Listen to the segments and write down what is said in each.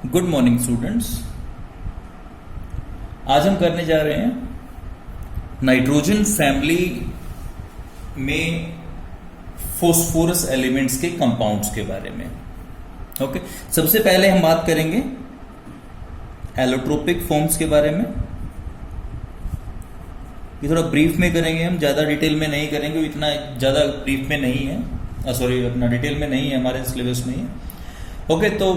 Good morning students. आज हम करने जा रहे हैं नाइट्रोजन फैमिली में फॉस्फोरस एलिमेंट्स के कंपाउंड्स के बारे में। ओके, सबसे पहले हम बात करेंगे एलोट्रोपिक फॉर्म्स के बारे में। ये थोड़ा ब्रीफ में करेंगे, हम ज़्यादा डिटेल में नहीं करेंगे, इतना ज़्यादा ब्रीफ में नहीं है, सॉरी अपना डिटेल में नहीं है, हमारे सिलेबस में ही है। ओके, तो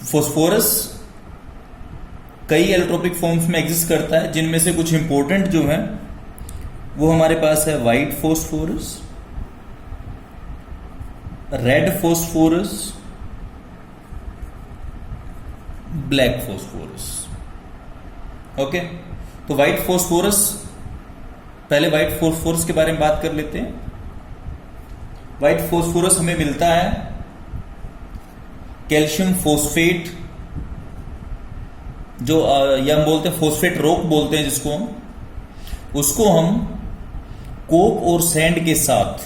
फॉस्फोरस कई एलोट्रोपिक फॉर्म्स में एग्जिस्ट करता है, जिनमें से कुछ इंपॉर्टेंट जो है वो हमारे पास है white phosphorus, red phosphorus, black phosphorus. Okay, तो व्हाइट फॉस्फोरस, पहले व्हाइट फॉस्फोरस के बारे में बात कर लेते हैं। व्हाइट फॉस्फोरस हमें मिलता है कैल्शियम फॉस्फेट, जो या हम बोलते हैं फॉस्फेट रॉक बोलते हैं जिसको हम, उसको हम कोक और सैंड के साथ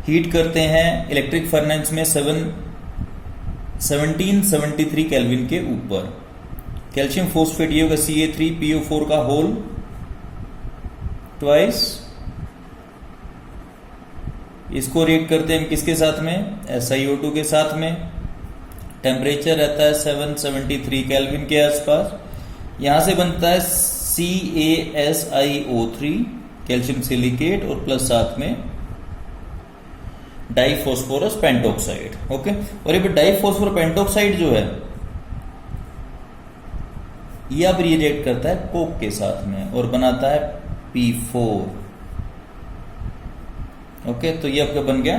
हीट करते हैं इलेक्ट्रिक फर्नेस में 1773 केल्विन के ऊपर। कैल्शियम फॉस्फेट ये होगा Ca3PO4 का होल ट्वाइस। इसको रिएक्ट करते हैं हम किसके साथ में? SiO2 के साथ में। टेम्परेचर रहता है 773 केल्विन के आसपास। यहां से बनता है CaSiO3 कैल्शियम सिलिकेट और प्लस साथ में डाइफॉस्फोरस पेंटॉक्साइड। ओके, और ये डाइफॉस्फोरस पेंटॉक्साइड जो है ये अब रिएक्ट करता है कोक के साथ में और बनाता है P4। ओके, तो ये आपका बन गया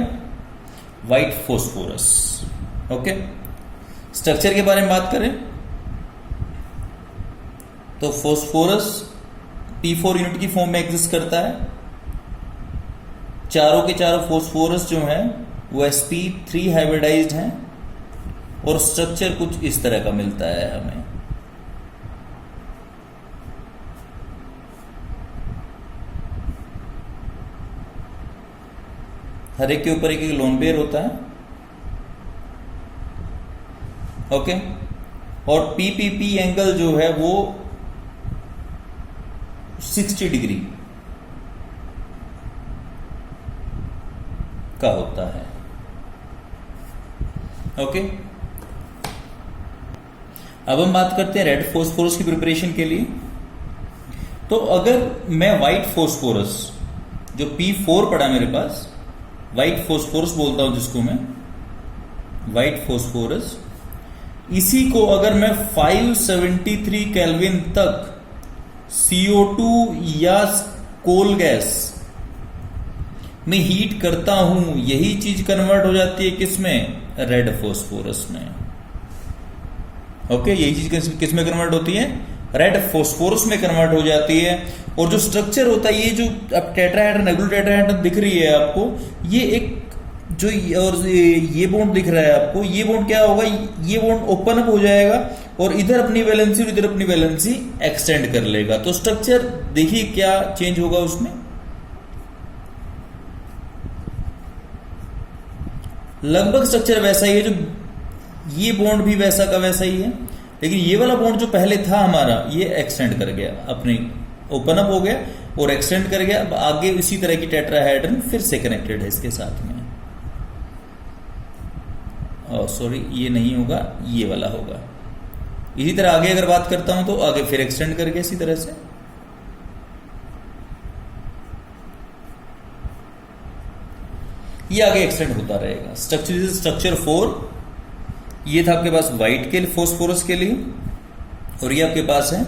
व्हाइट फॉस्फोरस। ओके, स्ट्रक्चर के बारे में बात करें तो फॉस्फोरस P4 यूनिट की फॉर्म में एग्जिस्ट करता है। चारों के चारों फॉस्फोरस जो हैं वो sp3 हाइब्रिडाइज्ड हैं और स्ट्रक्चर कुछ इस तरह का मिलता है हमें। हर एक के ऊपर एक लोन पेयर होता है। ओके, और PPP एंगल जो है वो 60 डिग्री का होता है। ओके, अब हम बात करते हैं रेड फॉस्फोरस की प्रिपरेशन के लिए। तो अगर मैं व्हाइट फॉस्फोरस जो P4 पड़ा मेरे पास, व्हाइट फॉस्फोरस बोलता हूं जिसको मैं, व्हाइट फॉस्फोरस, इसी को अगर मैं 573 केल्विन तक CO2 या कोल गैस में हीट करता हूं, यही चीज कन्वर्ट हो जाती है किसमें? रेड फॉस्फोरस में। ओके, यही चीज किस में कन्वर्ट होती है? रेड फॉस्फोरस में कन्वर्ट हो जाती है। और जो स्ट्रक्चर होता है, ये जो अब टेट्राहेड्रन, रेगुलर टेट्राहेड्रन दिख रही है आपको, ये एक जो और ये बॉन्ड दिख रहा है आपको, ये बॉन्ड क्या होगा? ये बॉन्ड ओपन अप हो जाएगा और इधर अपनी वैलेंसी और इधर अपनी वैलेंसी एक्सटेंड कर लेगा। तो स्ट्रक्चर देखिए क्या चेंज होगा उसमें। लगभग स्ट्रक्चर वैसा ही है, जो ये बॉन्ड भी वैसा का वैसा ही है, लेकिन ये वाला बॉन्ड जो पहले था हमारा, ये एक्सटेंड कर गया, अपनी ओपन अप हो गया और एक्सटेंड कर गया। अब आगे इसी तरह की टेट्राहेड्रन फिर से कनेक्टेड है इसके साथ में। सॉरी, ये नहीं होगा, ये वाला होगा। इसी तरह आगे अगर बात करता हूं तो आगे फिर एक्सटेंड करके इसी तरह से। ये आगे एक्सटेंड होता रहेगा। स्ट्रक्चर 4 ये था आपके पास व्हाइट के फॉस्फोरस के लिए, और ये आपके पास है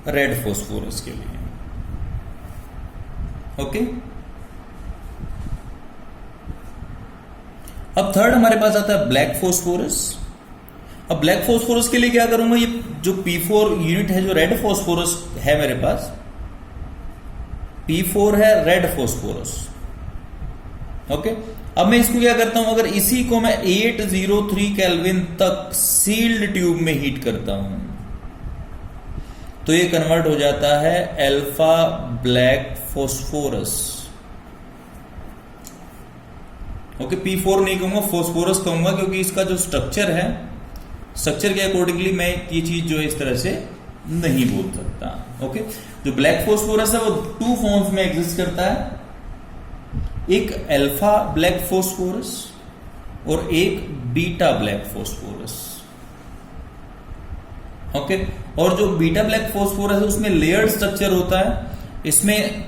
रेड फॉस्फोरस के लिए। ओके, अब थर्ड हमारे पास आता है ब्लैक फॉस्फोरस। अब ब्लैक फॉस्फोरस के लिए क्या करूंगा? ये जो P4 यूनिट है, जो रेड फॉस्फोरस है मेरे पास, P4 है रेड फॉस्फोरस। ओके, अब मैं इसको क्या करता हूं? अगर इसी को मैं 803 केल्विन तक सील्ड ट्यूब में हीट करता हूं तो ये कन्वर्ट हो जाता है alpha black phosphorus. Okay, P4 नहीं कहूंगा, फोस्फोरस कहूंगा, क्योंकि इसका जो स्ट्रक्चर है, स्ट्रक्चर के अकॉर्डिंगली मैं ये चीज जो है इस तरह से नहीं बोल सकता। ओके, जो ब्लैक फोस्फोरस है वो 2 फॉर्म्स में एग्जिस्ट करता है, एक अल्फा ब्लैक फोस्फोरस और एक बीटा ब्लैक फोस्फोरस। ओके, और जो बीटा ब्लैक फोस्फोरस है उसमें लेयर्ड स्ट्रक्चर होता है, इसमें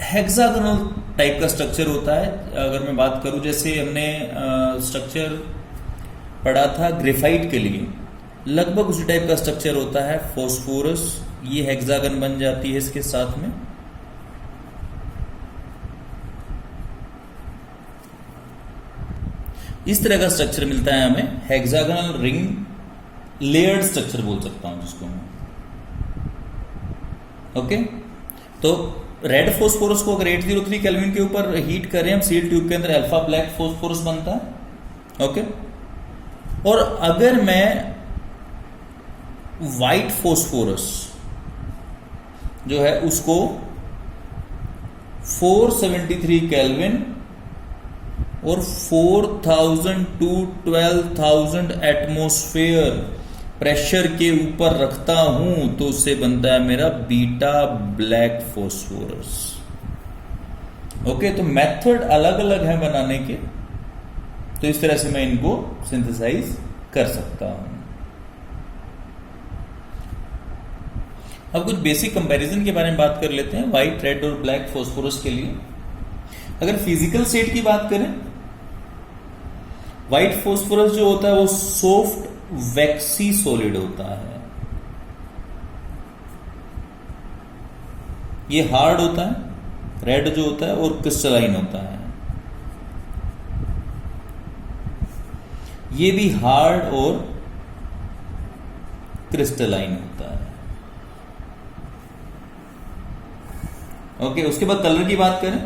हेक्सागोनल टाइप का स्ट्रक्चर होता है। अगर मैं बात करूं, जैसे हमने स्ट्रक्चर पढ़ा था ग्रेफाइट के लिए, लगभग उसी टाइप का स्ट्रक्चर होता है फोस्फोरस, ये हेक्सागन बन जाती है इसके साथ में। इस तरह का स्ट्रक्चर मिलता है हमें, हेक्सागोनल रिंग लेयर्ड स्ट्रक्चर बोल सकता हूं जिसको मैं। ओके, तो रेड फोस्फोरस को अगर 803 केल्विन के ऊपर हीट करें हम, सील ट्यूब के अंदर अल्फा ब्लैक फोस्फोरस बनता है। ओके, और अगर मैं व्हाइट फोस्फोरस जो है उसको 473 केल्विन और 4000 to 12,000 एटमॉस्फेयर प्रेशर के ऊपर रखता हूं तो उससे बनता है मेरा बीटा ब्लैक फोस्फोरस। ओके, तो मेथड अलग अलग है बनाने के, तो इस तरह से मैं इनको सिंथेसाइज कर सकता हूं। अब कुछ बेसिक कंपैरिजन के बारे में बात कर लेते हैं व्हाइट, रेड और ब्लैक फोस्फोरस के लिए। अगर फिजिकल स्टेट की बात करें, व्हाइट फोस्फोरस जो होता है वो सॉफ्ट वैक्सी सॉलिड होता है, ये हार्ड होता है। रेड जो होता है और क्रिस्टलाइन होता है, ये भी हार्ड और क्रिस्टलाइन होता है। ओके, उसके बाद कलर की बात करें,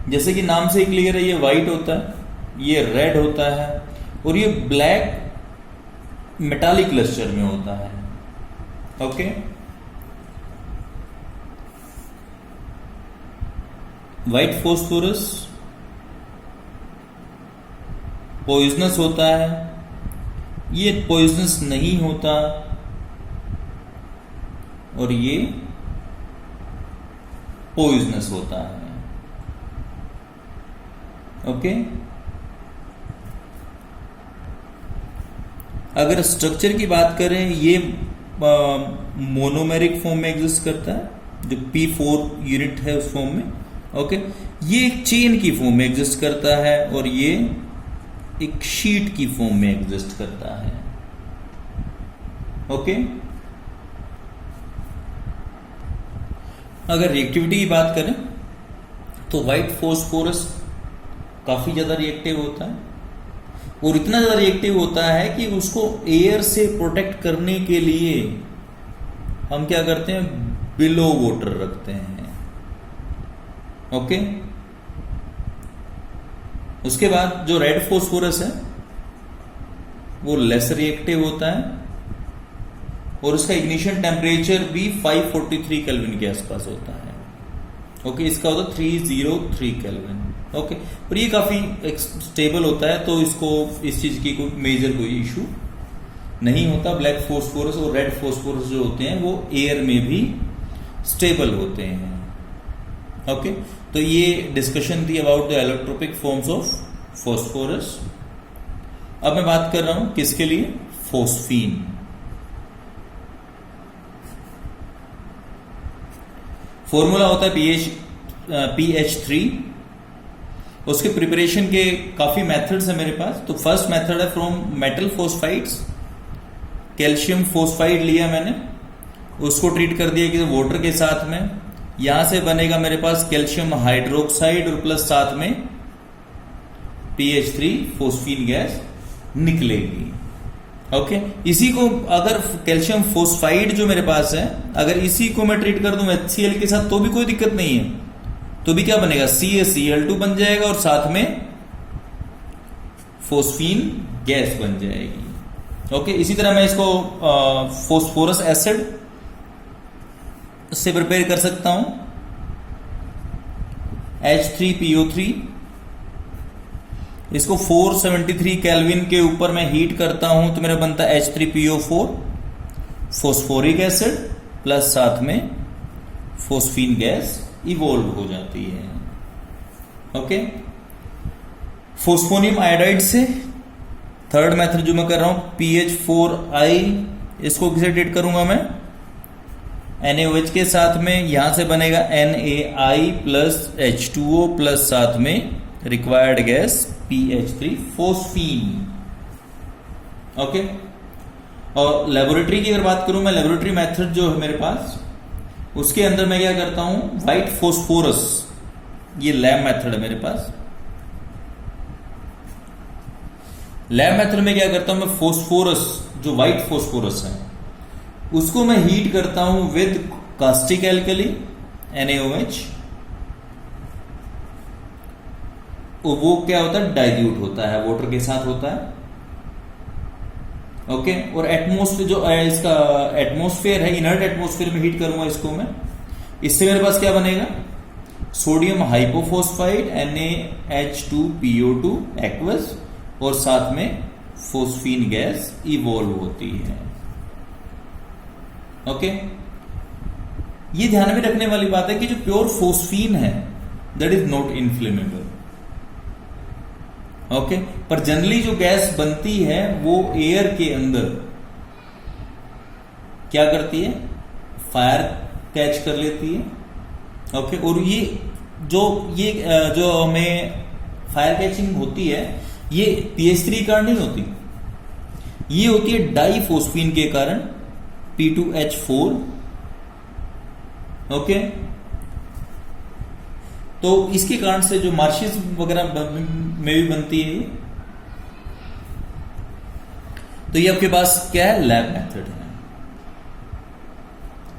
जैसे कि नाम से ही क्लियर है, ये व्हाइट होता है, ये रेड होता है और ये ब्लैक मेटालिक लस्टर में होता है। ओके, व्हाइट फोस्फोरस पॉइजनस होता है, ये पॉइजनस नहीं होता, और ये पॉइजनस होता है। ओके, अगर स्ट्रक्चर की बात करें, ये मोनोमेरिक फॉर्म में एग्जिस्ट करता है, जो P4 यूनिट है उस फॉर्म में। ओके, ये एक चेन की फॉर्म में एग्जिस्ट करता है और ये एक शीट की फॉर्म में एग्जिस्ट करता है। ओके, अगर रिएक्टिविटी की बात करें तो व्हाइट फोस्फोरस काफी ज्यादा रिएक्टिव होता है, और इतना ज्यादा रिएक्टिव होता है कि उसको एयर से प्रोटेक्ट करने के लिए हम क्या करते हैं, बिलो वाटर रखते हैं। ओके, उसके बाद जो रेड फोस्फोरस है वो लेस रिएक्टिव होता है और उसका इग्निशन टेम्परेचर भी 543 केल्विन के आसपास होता है। ओके, इसका होता है 303 केल्विन। ओके, और ये काफी स्टेबल होता है, तो इसको इस चीज की कोई मेजर कोई इशू नहीं होता। ब्लैक फोस्फोरस और रेड फोस्फोरस जो होते हैं वो एयर में भी स्टेबल होते हैं। ओके, तो ये डिस्कशन थी about the allotropic forms of phosphorus. अब मैं बात कर रहा हूं किसके लिए, फोस्फीन। फॉर्मूला होता है PH3। उसके प्रिपरेशन के काफी मेथड्स है मेरे पास। तो फर्स्ट मेथड है फ्रॉम मेटल फोस्फाइड्स, कैल्शियम फोस्फाइड लिया मैंने, उसको ट्रीट कर दिया कि वाटर के साथ में, यहां से बनेगा मेरे पास कैल्शियम हाइड्रोक्साइड और प्लस साथ में PH3 फोस्फीन गैस निकलेगी। ओके, इसी को अगर कैल्शियम फोस्फाइड जो मेरे पास है, अगर इसी को मैं ट्रीट कर दूं HCl के साथ तो भी कोई दिक्कत नहीं है, तो भी क्या बनेगा, CaCl2 बन जाएगा और साथ में फोस्फीन गैस बन जाएगी। ओके, इसी तरह मैं इसको फोस्फोरस एसिड से प्रिपेयर कर सकता हूं, H3PO3 इसको 473 केल्विन के ऊपर मैं हीट करता हूं तो मेरा बनता है H3PO4 फोस्फोरिक एसिड प्लस साथ में फोस्फीन गैस इवॉल्व हो जाती है। ओके, फोस्फोनियम आयोडाइड से थर्ड मेथड जो मैं कर रहा हूं PH4I, इसको किसे ट्रीट करूंगा मैं NaOH के साथ में, यहां से बनेगा NaI प्लस H2O प्लस साथ में required gas PH3 phosphine. Okay, और लेबोरेटरी की अगर बात करूं मैं, लेबोरेटरी मेथड जो है मेरे पास, उसके अंदर मैं क्या करता हूं व्हाइट फोस्फोरस, ये लैब मेथड है मेरे पास। लैब मेथड में क्या करता हूं मैं, फोस्फोरस जो व्हाइट फोस्फोरस है उसको मैं हीट करता हूं विद कास्टिक एल्कली NaOH, वो क्या होता है डाइल्यूट होता है, वाटर के साथ होता है। ओके, और एटमोस्फेयर जो इसका एटमोस्फेयर है, इनर्ट एटमोस्फेयर में हीट करूंगा इसको मैं, इससे मेरे पास क्या बनेगा सोडियम हाइपोफोस्फाइड NaH2PO2 एक्वस, और साथ में फोस्फीन गैस इवॉल्व होती है। ओके, ये ध्यान में रखने वाली बात है कि जो प्योर फोस्फीन है that is not inflammable. Okay, पर जनरली जो गैस बनती है वो एयर के अंदर क्या करती है, फायर कैच कर लेती है। ओके, और ये जो हमें फायर कैचिंग होती है ये PH3 के कारण नहीं होती, ये होती है डाइफोस्फीन के कारण P2H4। ओके, तो इसके कारण से जो मार्शिस वगैरह में भी बनती है। तो ये आपके पास क्या है, लैब मेथड है।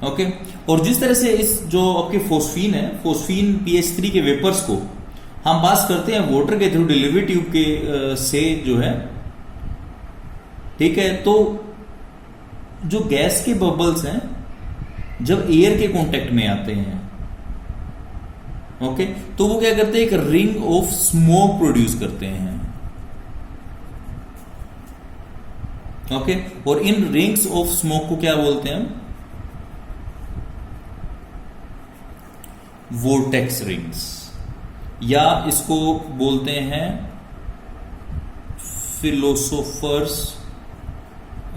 ओके, और जिस तरह से इस जो आपके फोस्फीन है, फोस्फीन PH3 के वेपर्स को हम पास करते हैं वाटर के थ्रू डिलीवरी ट्यूब के से जो है, ठीक है, तो जो गैस के बबल्स हैं जब एयर के कांटेक्ट में आते हैं, ओके, तो वो क्या करते हैं, एक रिंग ऑफ स्मोक प्रोड्यूस करते हैं। ओके, और इन रिंग्स ऑफ स्मोक को क्या बोलते हैं हम, वोर्टेक्स रिंग्स, या इसको बोलते हैं फिलोसोफर्स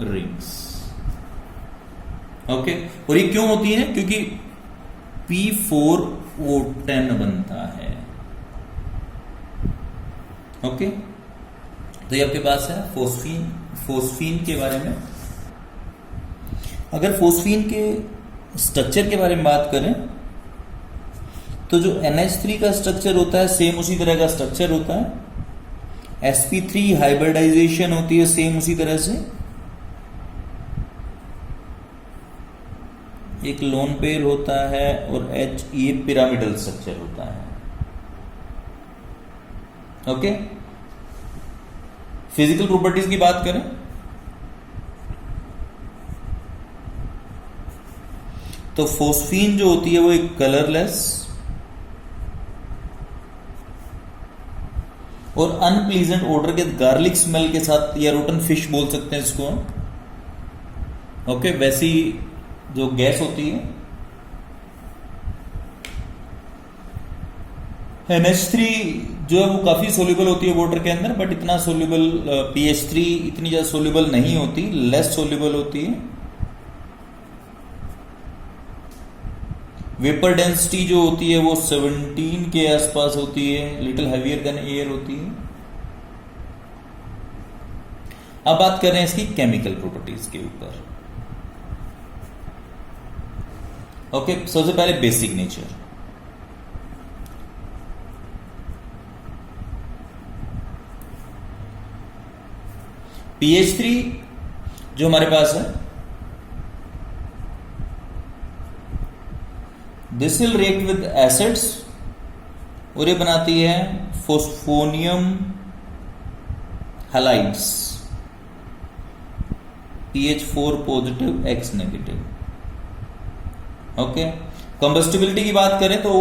रिंग्स। ओके, और ये क्यों होती है, क्योंकि P4O10 बनता है। ओके, तो ये आपके पास है फोस्फीन के बारे में। अगर फोस्फीन के स्ट्रक्चर के बारे में बात करें तो जो NH3 का स्ट्रक्चर होता है सेम उसी तरह का स्ट्रक्चर होता है, sp3 हाइब्रिडाइजेशन होती है सेम उसी तरह से, एक लोन पेयर होता है और H ये पिरामिडल स्ट्रक्चर होता है। ओके, फिजिकल प्रॉपर्टीज की बात करें तो फोस्फीन जो होती है वो एक कलरलेस और अनप्लीजेंट ऑर्डर के गार्लिक स्मेल के साथ, या रोटन फिश बोल सकते हैं इसको। ओके, वैसी जो गैस होती है NH3 जो है वो काफी सोल्यूबल होती है वाटर के अंदर, बट इतना सोल्यूबल, PH3 इतनी ज्यादा सोल्यूबल नहीं होती, लेस सोल्यूबल होती है। वेपर डेंसिटी जो होती है वो 17 के आसपास होती है, लिटिल हैवियर देन एयर होती है। अब बात कर रहे हैं इसकी केमिकल प्रॉपर्टीज के ऊपर। ओके, सबसे पहले बेसिक नेचर। PH3 जो हमारे पास है, this will react with acids और ये बनाती है phosphonium halides, PH4 positive X negative. Okay, combustibility की बात करें तो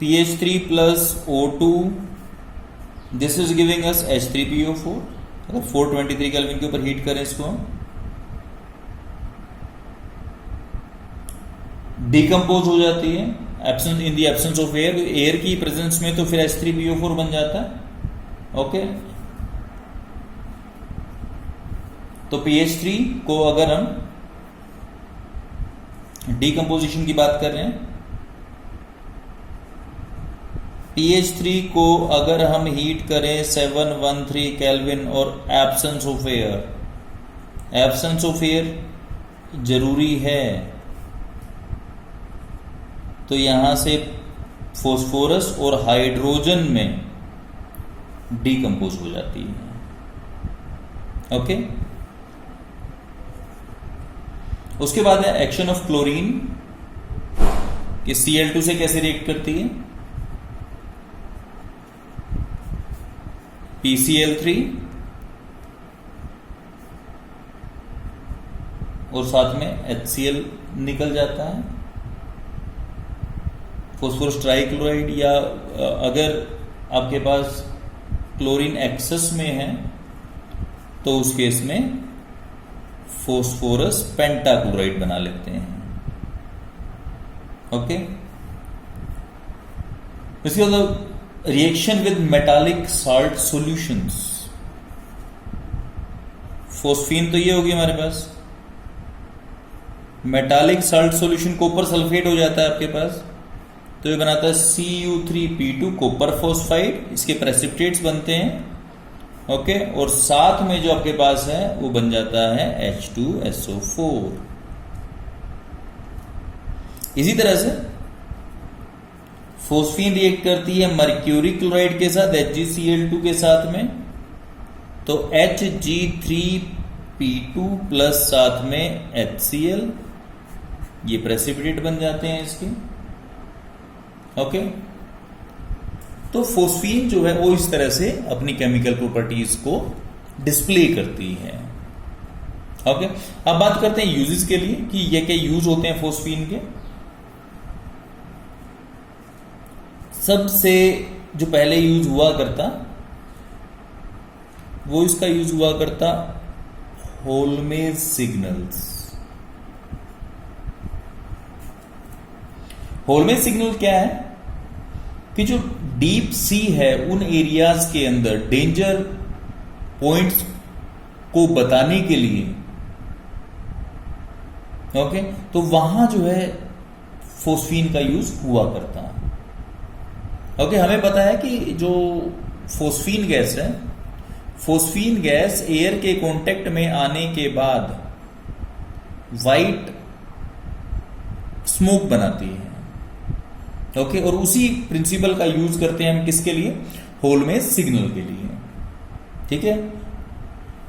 PH3 plus O2 this is giving us H3PO4। अगर 423 केल्विन के ऊपर हीट करें इसको हम, डिकम्पोज हो जाती है absence in the absence of air, air की प्रेजेंस में तो फिर H3PO4 बन जाता है। ओके, तो PH3 को अगर हम डिकम्पोजिशन की बात कर रहे हैं, PH3 को अगर हम हीट करें 713 केल्विन और absence of air, absence of air जरूरी है, तो यहां से फोस्फोरस और हाइड्रोजन में डिकम्पोज हो जाती है। ओके, उसके बाद है एक्शन ऑफ क्लोरीन कि Cl2 से कैसे रिएक्ट करती है, PCl3 और साथ में HCl निकल जाता है, फॉस्फोरस ट्राइक्लोराइड, या अगर आपके पास क्लोरीन एक्सेस में है तो उस केस में फॉस्फोरस पेंटाक्लोराइड बना लेते हैं। ओके, इसके बाद reaction with metallic salt solutions, phosphine तो ये होगी हमारे पास, metallic salt solution copper sulphate हो जाता है आपके पास, तो ये बनाता है Cu3P2 कॉपर फॉस्फाइड, इसके प्रेसिपिटेट्स बनते हैं। ओके, और साथ में जो आपके पास है वो बन जाता है H2SO4। इसी तरह से फोस्फीन रिएक्ट करती है मर्क्यूरी क्लोराइड के साथ HgCl2 के साथ में, तो Hg3P2 प्लस साथ में HCl, ये प्रेसिपिटेट बन जाते हैं इसके। ओके, तो फोस्फीन जो है वो इस तरह से अपनी केमिकल प्रॉपर्टीज को डिस्प्ले करती है। ओके, अब बात करते हैं यूजेस के लिए कि ये क्या यूज होते हैं फोस्फीन के। सबसे जो पहले यूज हुआ करता वो इसका यूज हुआ करता होल्मेज सिग्नल्स। होल्मेज सिग्नल क्या है कि जो डीप सी है उन एरियाज के अंदर डेंजर पॉइंट्स को बताने के लिए, ओके, तो वहां जो है फोस्फीन का यूज हुआ करता है। ओके, हमें पता है कि जो फोस्फीन गैस है, फोस्फीन गैस एयर के कांटेक्ट में आने के बाद वाइट स्मोक बनाती है। ओके, और उसी प्रिंसिपल का यूज करते हैं हम किसके लिए, होल्मेज सिग्नल के लिए। ठीक है,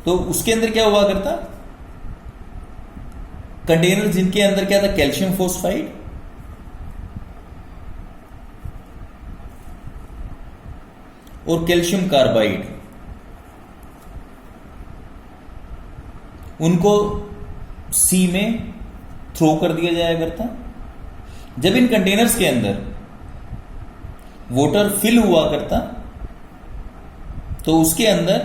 तो उसके अंदर क्या हुआ करता, कंटेनर जिनके अंदर क्या था, कैल्शियम फोस्फाइड और कैल्शियम कार्बाइड, उनको सी में थ्रो कर दिया जाया करता। जब इन कंटेनर्स के अंदर वाटर फिल हुआ करता तो उसके अंदर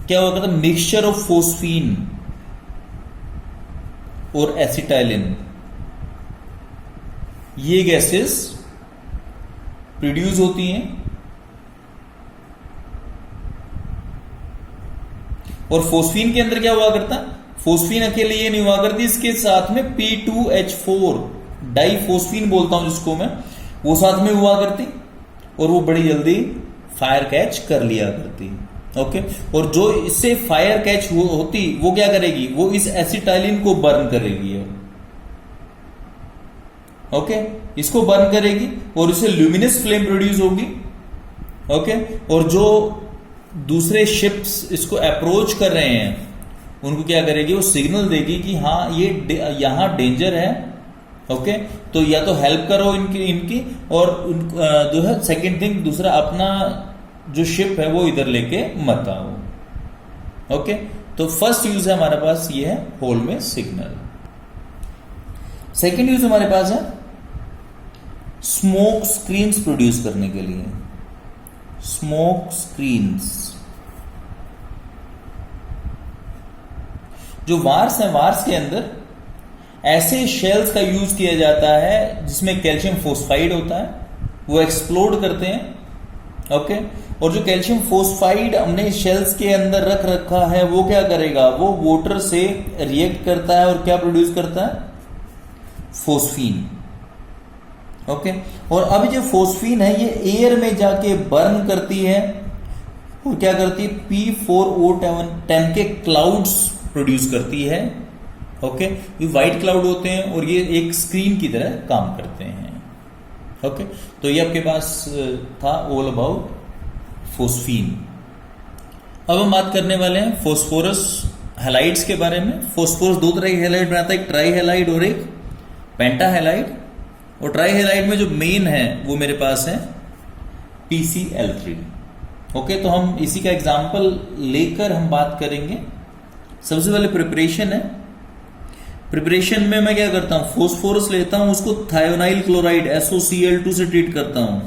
क्या हुआ करता, मिक्सचर ऑफ फोस्फीन और एसिटाइलिन, ये गैसेस प्रोड्यूस होती हैं और फोस्फीन के अंदर क्या हुआ करता, फोस्फीन अकेले ये नहीं हुआ करती, इसके साथ में P2H4 डाइफोस्फीन बोलता हूं जिसको मैं, वो साथ में हुआ करती और वो बड़ी जल्दी फायर कैच कर लिया करती। ओके, और जो इससे फायर कैच होती वो क्या करेगी, वो इस एसिटाइलिन को बर्न करेगी। ओके, इसको बर्न करेगी और इससे ल्यूमिनस फ्लेम प्रोड्यूस होगी। ओके, और जो दूसरे शिप्स इसको अप्रोच कर रहे हैं उनको क्या करेगी, वो सिग्नल देगी कि हाँ ये यहां डेंजर है। ओके, तो या तो हेल्प करो इनकी और जो है सेकंड थिंग, दूसरा अपना जो शिप है वो इधर लेके मत आओ। ओके, तो फर्स्ट यूज है हमारे पास ये है होल्मेज सिग्नल। सेकंड यूज हमारे पास है स्मोक स्क्रीन्स प्रोड्यूस करने के लिए। Smoke screens. जो वार्स है, वार्स के अंदर ऐसे शेल्स का यूज किया जाता है जिसमें कैल्शियम फोस्फाइड होता है, वो एक्सप्लोड करते हैं। ओके, और जो कैल्शियम फोस्फाइड हमने शेल्स के अंदर रख रखा है वो क्या करेगा, वो वाटर से रिएक्ट करता है और क्या प्रोड्यूस करता है, फोस्फीन। ओके, और अब जो फोस्फीन है ये एयर में जाके बर्न करती है और क्या करती है, P4O10 के क्लाउड्स प्रोड्यूस करती है। ओके, ये व्हाइट क्लाउड होते हैं और ये एक स्क्रीन की तरह काम करते हैं। ओके, तो ये आपके पास था ऑल अबाउट फोस्फीन। अब हम बात करने वाले हैं फोस्फोरस हैलाइड्स के बारे में। फोस्फोरस दो तरह के हैलाइड बनाता है, एक ट्राई हैलाइड और एक पेंटा हैलाइड। और ट्राई हैलाइड में जो मेन है वो मेरे पास है PCl3। ओके, तो हम इसी का एग्जांपल लेकर हम बात करेंगे। सबसे पहले प्रिपरेशन है। प्रिपरेशन में मैं क्या करता हूं, फोस्फोरस लेता हूं, उसको थायोनाइल क्लोराइड SOCl2 से ट्रीट करता हूं।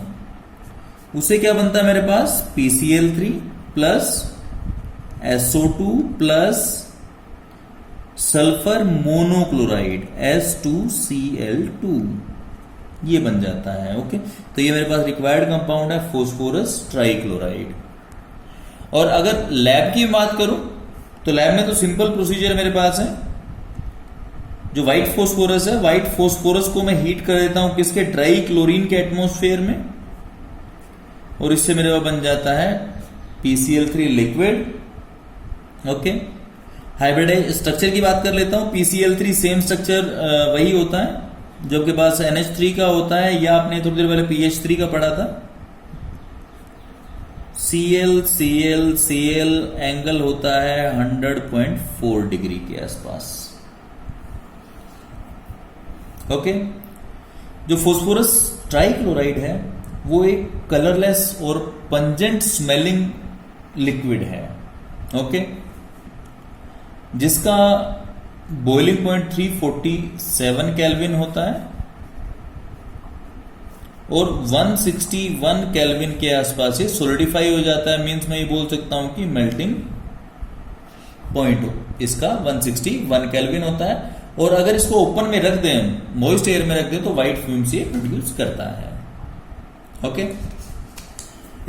उससे क्या बनता है मेरे पास, PCl3 plus SO2 plus sulphur monochloride S2Cl2, ये बन जाता है। ओके, तो ये मेरे पास रिक्वायर्ड कंपाउंड है फोस्फोरस ट्राइक्लोराइड। और अगर लैब की बात करूं तो लैब में तो सिंपल प्रोसीजर मेरे पास है। जो व्हाइट फोस्फोरस है, व्हाइट फोस्फोरस को मैं हीट कर देता हूं किसके, ड्राई क्लोरीन के एटमॉस्फेयर में, और इससे मेरे पास बन जाता है PCl3 liquid. Okay, hybridise structure की बात कर लेता हूं। PCl3 सेम स्ट्रक्चर वही होता है जो आपके पास NH3 का होता है, या आपने थोड़ी देर पहले PH3 का पढ़ा था। Cl एंगल होता है 100.4 डिग्री के आसपास। ओके, जो फोस्फोरस ट्राइक्लोराइड है वो एक कलरलेस और पंजेंट स्मेलिंग लिक्विड है। ओके, जिसका बॉइलिंग पॉइंट 347 केल्विन होता है और 161 केल्विन के आसपास ये सोलिडिफाई हो जाता है। मींस मैं ये बोल सकता हूं कि मेल्टिंग पॉइंट इसका 161 केल्विन होता है। और अगर इसको ओपन में रख दें, मॉइस्ट एयर में रख दें, तो व्हाइट फ्यूम्स ये प्रोड्यूस करता है। ओके,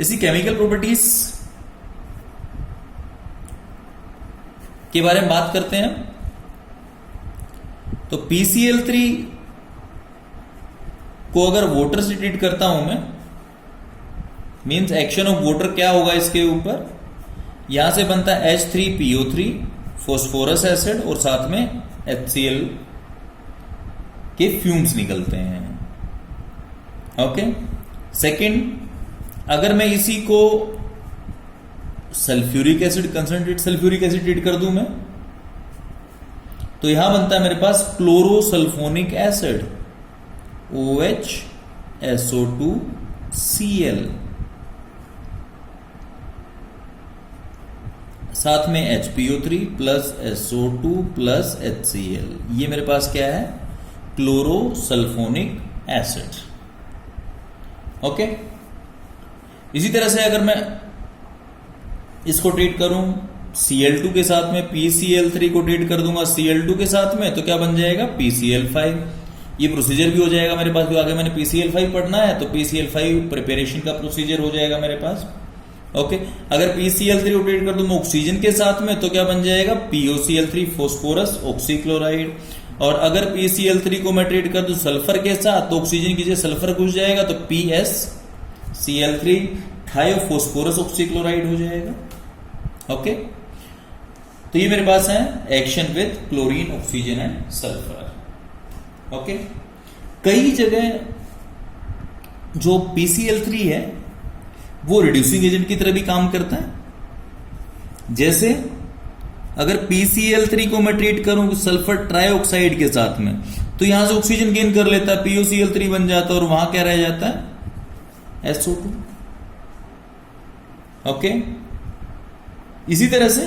इसी केमिकल प्रॉपर्टीज के बारे में बात करते हैं। तो PCl3 को अगर वाटर से ट्रीट करता हूं मैं, मींस एक्शन ऑफ वाटर क्या होगा इसके ऊपर, यहां से बनता है H3PO3 फोस्फोरस एसिड और साथ में HCl के फ्यूम्स निकलते हैं। ओके, सेकंड, अगर मैं इसी को sulphuric acid, concentrate sulphuric acid treat कर दूं मैं, तो यहां बनता है मेरे पास क्लोरोसल्फोनिक एसिड OHSO2Cl, साथ में HPO3 plus SO2 plus HCl। ये मेरे पास क्या है, क्लोरोसल्फोनिक एसिड। ओके, इसी तरह से अगर मैं इसको ट्रीट करूं Cl2 के साथ में, PCl3 को ट्रीट कर दूंगा Cl2 के साथ में, तो क्या बन जाएगा, PCl5। ये प्रोसीजर भी हो जाएगा मेरे पास, आगे मैंने PCl5 पढ़ना है तो PCl5 प्रिपरेशन का प्रोसीजर हो जाएगा मेरे पास। ओके, अगर PCl3 को ट्रीट कर दूं ऑक्सीजन के साथ में, तो क्या बन जाएगा, POCl3 फोस्फोरस ऑक्सीक्लोराइड। और अगर PCl3 को मैं ट्रीट कर दूं सल्फर के साथ, तो ऑक्सीजन की जगह सल्फर घुस जाएगा, तो PsCl3 थायोफोस्फोरस ऑक्सीक्लोराइड हो जाएगा। ओके, तो ये मेरे पास है action with chlorine, oxygen and sulphur. Okay, कई जगह जो PCl3 है वो रिड्यूसिंग एजेंट की तरह भी काम करता है। जैसे अगर PCl3 को मैं ट्रीट करूं सल्फर ट्राइऑक्साइड के साथ में, तो यहां से ऑक्सीजन गेन कर लेता है, POCl3 बन जाता है और वहां क्या रह जाता है, SO2। ओके, इसी तरह से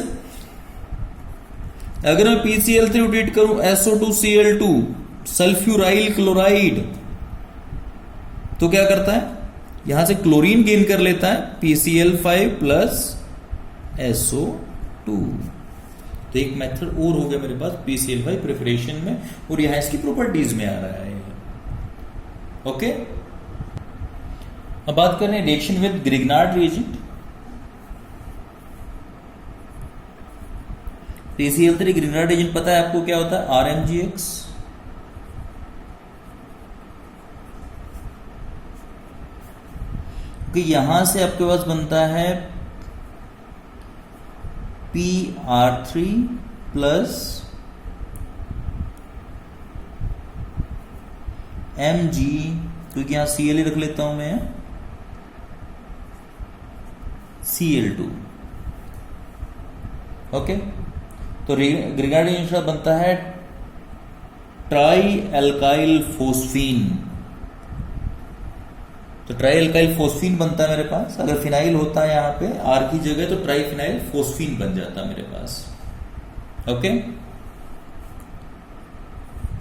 अगर मैं PCl3 को ट्रीट करूं SO2Cl2 सल्फ्यूराइल क्लोराइड, तो क्या करता है, यहां से क्लोरीन गेन कर लेता है PCl5 प्लस SO2। तो एक मेथड और हो गया मेरे पास PCl5 प्रिपरेशन में, और यहां इसकी प्रॉपर्टीज में आ रहा है। ओके, अब बात कर रहे हैं reaction with Grignard reagent. PCl3 Grignard reagent पता है आपको क्या होता है, RMGX। कि यहां से आपके पास बनता है PR3 प्लस Mg, क्योंकि यहां Cl ही रख लेता हूं मैं, Cl2। ओके, तो ग्रिग्नार्ड रिएजेंट बनता है ट्राई एल्काइल फोस्फीन। तो ट्राई एल्काइल फोस्फीन बनता है मेरे पास। अगर फिनाइल होता है यहां पे R की जगह तो ट्राई फिनाइल फोस्फीन बन जाता है मेरे पास। ओके,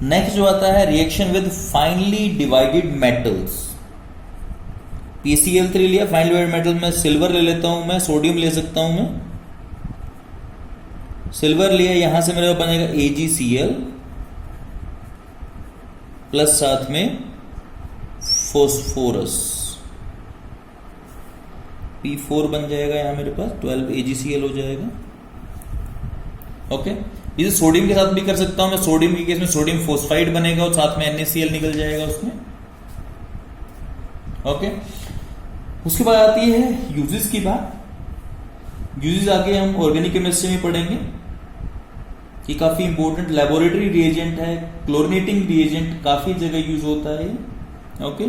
नेक्स्ट जो आता है reaction with finally divided metals. PCl3 लिया, फाइनली डिवाइडेड मेटल में सिल्वर ले लेता हूं मैं, सोडियम ले सकता हूं मैं। सिल्वर लिया, यहां से मेरे पास बनेगा AgCl प्लस साथ में फोस्फोरस, P4 बन जाएगा यहां मेरे पास, 12 AgCl हो जाएगा। ओके, इसे सोडियम के साथ भी कर सकता हूं मैं। सोडियम के केस में सोडियम फोस्फाइड बनेगा और साथ में NaCl निकल जाएगा उसमें। ओके, उसके बाद आती है यूजेस की बात। यूजेस आगे हम ऑर्गेनिक केमिस्ट्री में पढ़ेंगे कि काफी इंपॉर्टेंट लेबोरेटरी रिएजेंट है, क्लोरिनेटिंग रिएजेंट काफी जगह यूज होता है। ओके,